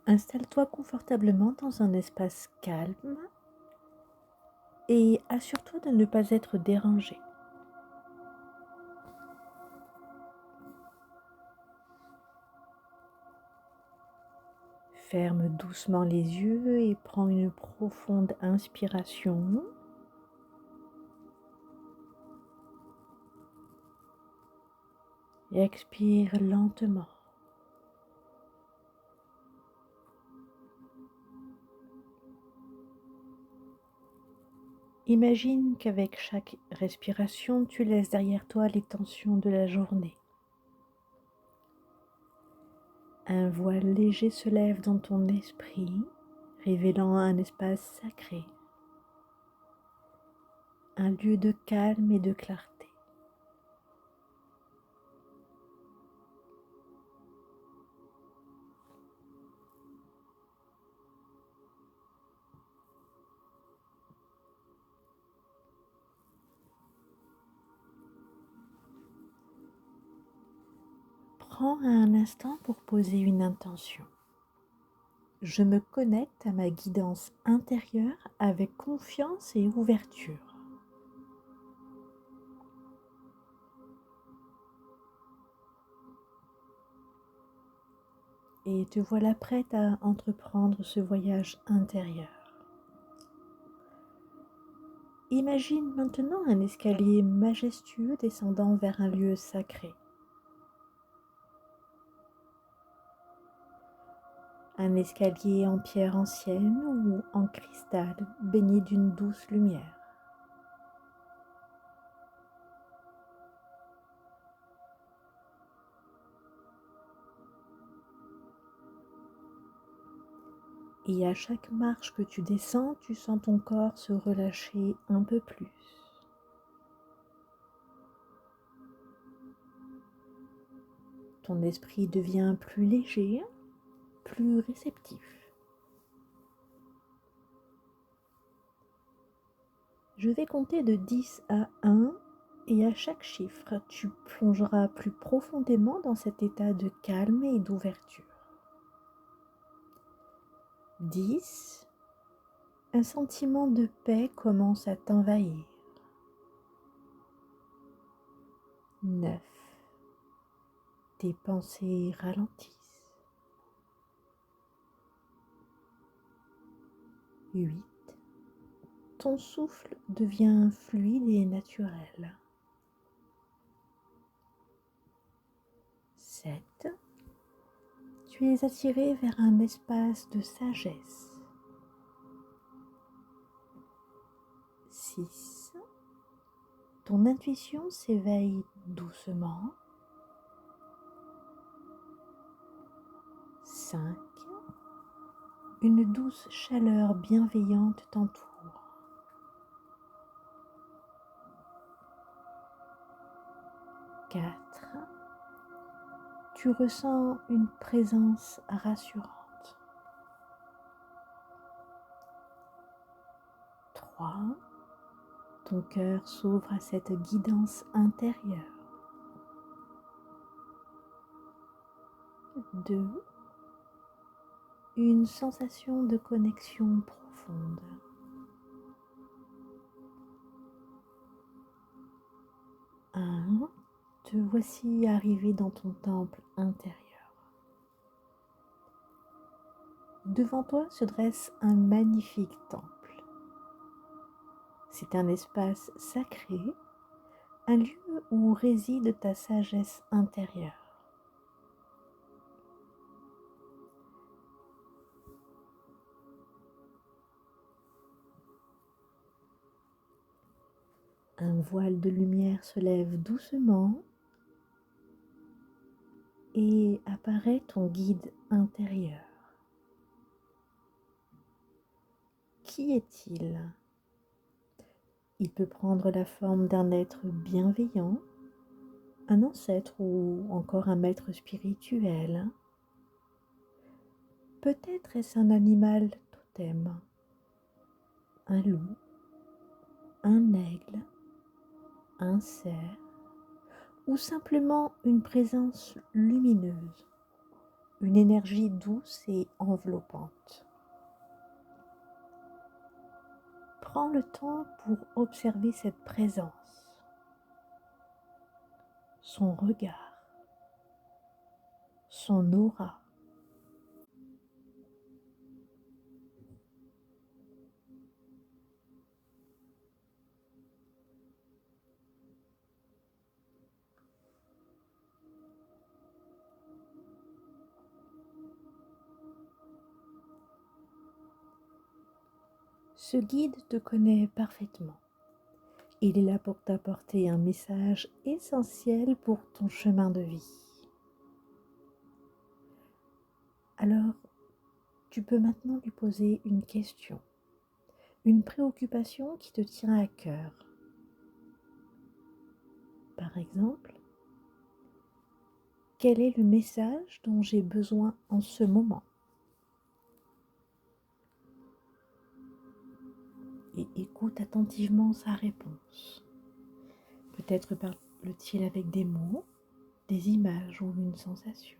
Installe-toi confortablement dans un espace calme et assure-toi de ne pas être dérangé. Ferme doucement les yeux et prends une profonde inspiration. Et expire lentement. Imagine qu'avec chaque respiration, tu laisses derrière toi les tensions de la journée. Un voile léger se lève dans ton esprit, révélant un espace sacré, un lieu de calme et de clarté. Prends un instant pour poser une intention. Je me connecte à ma guidance intérieure avec confiance et ouverture. Et te voilà prête à entreprendre ce voyage intérieur. Imagine maintenant un escalier majestueux descendant vers un lieu sacré. Un escalier en pierre ancienne ou en cristal baigné d'une douce lumière. Et à chaque marche que tu descends, tu sens ton corps se relâcher un peu plus. Ton esprit devient plus léger, plus réceptif. Je vais compter de 10 à 1 et à chaque chiffre, tu plongeras plus profondément dans cet état de calme et d'ouverture. 10. Un sentiment de paix commence à t'envahir. 9. Tes pensées ralentissent. 8. Ton souffle devient fluide et naturel. 7. Tu es attiré vers un espace de sagesse. 6. Ton intuition s'éveille doucement. 5. Une douce chaleur bienveillante t'entoure. 4. Tu ressens une présence rassurante. 3. Ton cœur s'ouvre à cette guidance intérieure. 2. Une sensation de connexion profonde. 1. Te voici arrivé dans ton temple intérieur. Devant toi se dresse un magnifique temple. C'est un espace sacré, un lieu où réside ta sagesse intérieure. Un voile de lumière se lève doucement et apparaît ton guide intérieur. Qui est-il? Il peut prendre la forme d'un être bienveillant, un ancêtre ou encore un maître spirituel. Peut-être est-ce un animal totem, un loup, un aigle, un cerf ou simplement une présence lumineuse, une énergie douce et enveloppante. Prends le temps pour observer cette présence, son regard, son aura. Ce guide te connaît parfaitement. Il est là pour t'apporter un message essentiel pour ton chemin de vie. Alors, tu peux maintenant lui poser une question, une préoccupation qui te tient à cœur. Par exemple, quel est le message dont j'ai besoin en ce moment? Et écoute attentivement sa réponse. Peut-être parle-t-il avec des mots, des images ou une sensation.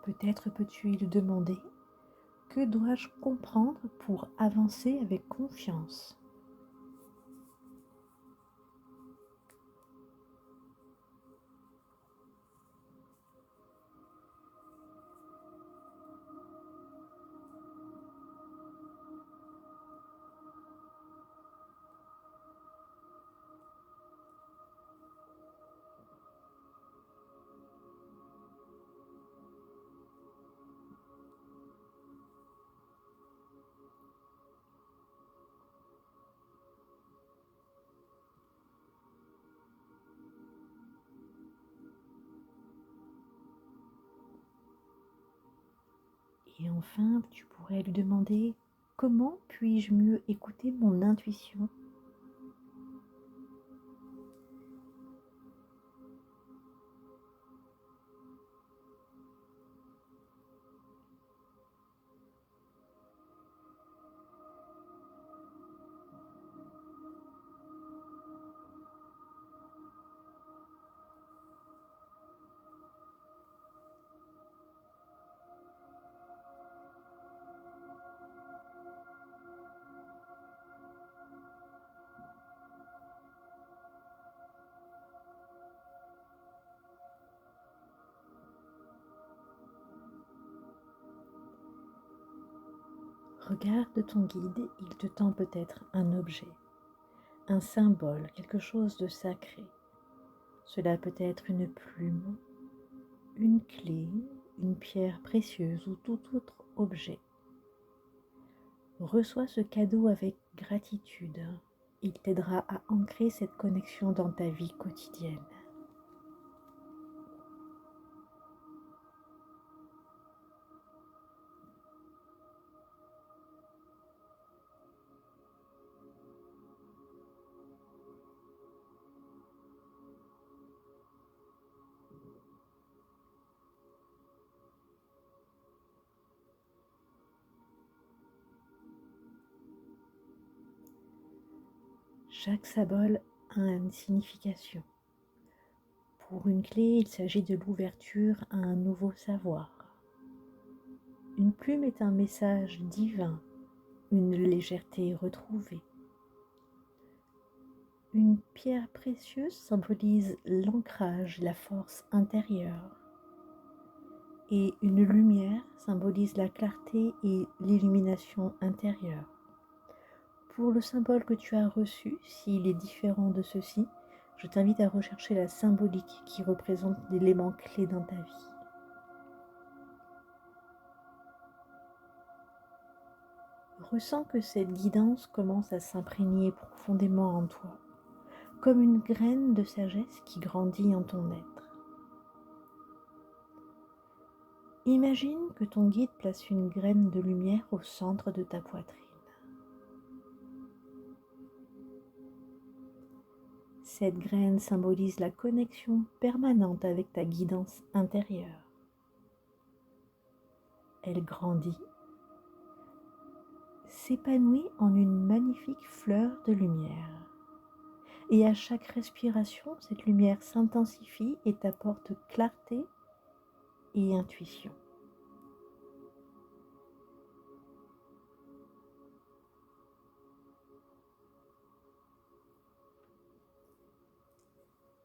Peut-être peux-tu lui demander: que dois-je comprendre pour avancer avec confiance? Et enfin, tu pourrais lui demander: comment puis-je mieux écouter mon intuition? Regarde ton guide, il te tend peut-être un objet, un symbole, quelque chose de sacré. Cela peut être une plume, une clé, une pierre précieuse ou tout autre objet. Reçois ce cadeau avec gratitude. Il t'aidera à ancrer cette connexion dans ta vie quotidienne. Chaque symbole a une signification. Pour une clé, il s'agit de l'ouverture à un nouveau savoir. Une plume est un message divin, une légèreté retrouvée. Une pierre précieuse symbolise l'ancrage, la force intérieure. Et une lumière symbolise la clarté et l'illumination intérieure. Pour le symbole que tu as reçu, s'il est différent de ceci, je t'invite à rechercher la symbolique qui représente l'élément clé dans ta vie. Ressens que cette guidance commence à s'imprégner profondément en toi, comme une graine de sagesse qui grandit en ton être. Imagine que ton guide place une graine de lumière au centre de ta poitrine. Cette graine symbolise la connexion permanente avec ta guidance intérieure. Elle grandit, s'épanouit en une magnifique fleur de lumière. Et à chaque respiration, cette lumière s'intensifie et t'apporte clarté et intuition.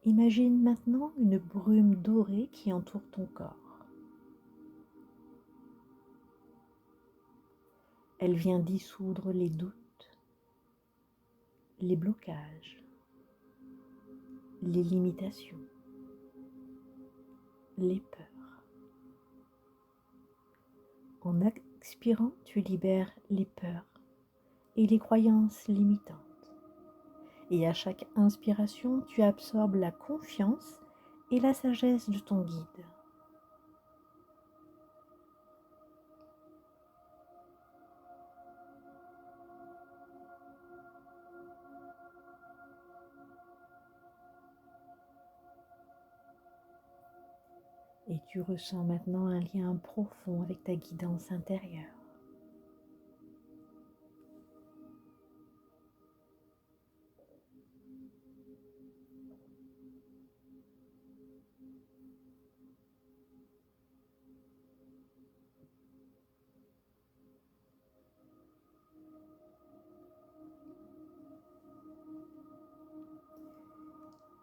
Imagine maintenant une brume dorée qui entoure ton corps. Elle vient dissoudre les doutes, les blocages, les limitations, les peurs. En expirant, tu libères les peurs et les croyances limitantes. Et à chaque inspiration, tu absorbes la confiance et la sagesse de ton guide. Et tu ressens maintenant un lien profond avec ta guidance intérieure.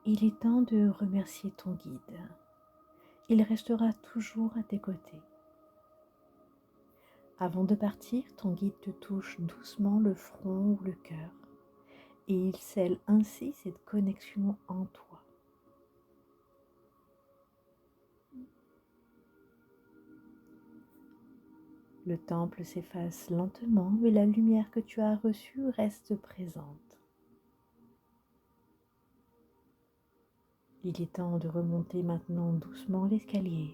Il est temps de remercier ton guide. Il restera toujours à tes côtés. Avant de partir, ton guide te touche doucement le front ou le cœur et il scelle ainsi cette connexion en toi. Le temple s'efface lentement et la lumière que tu as reçue reste présente. Il est temps de remonter maintenant doucement l'escalier.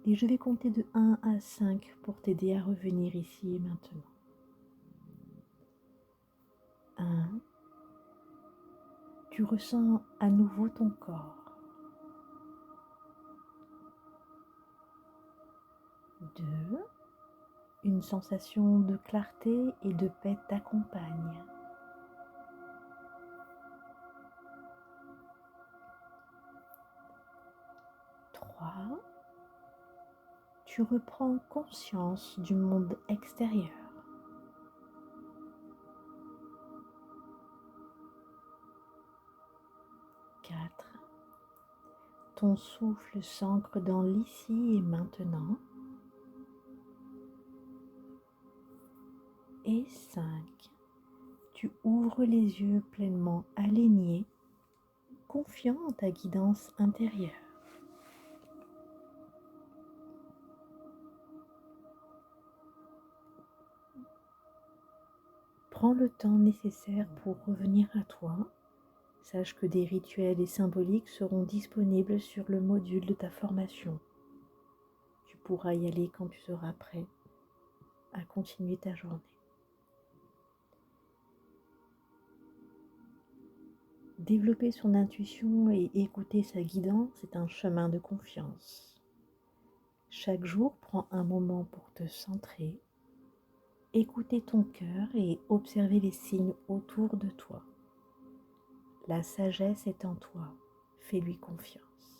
Et je vais compter de 1 à 5 pour t'aider à revenir ici et maintenant. 1. Tu ressens à nouveau ton corps. 2. Une sensation de clarté et de paix t'accompagne. 3. Tu reprends conscience du monde extérieur. 4. Ton souffle s'ancre dans l'ici et maintenant. Et 5. Tu ouvres les yeux pleinement alignés, confiant en ta guidance intérieure. Prends le temps nécessaire pour revenir à toi. Sache que des rituels et symboliques seront disponibles sur le module de ta formation. Tu pourras y aller quand tu seras prêt à continuer ta journée. Développer son intuition et écouter sa guidance est un chemin de confiance. Chaque jour, prends un moment pour te centrer, écouter ton cœur et observer les signes autour de toi. La sagesse est en toi, fais-lui confiance.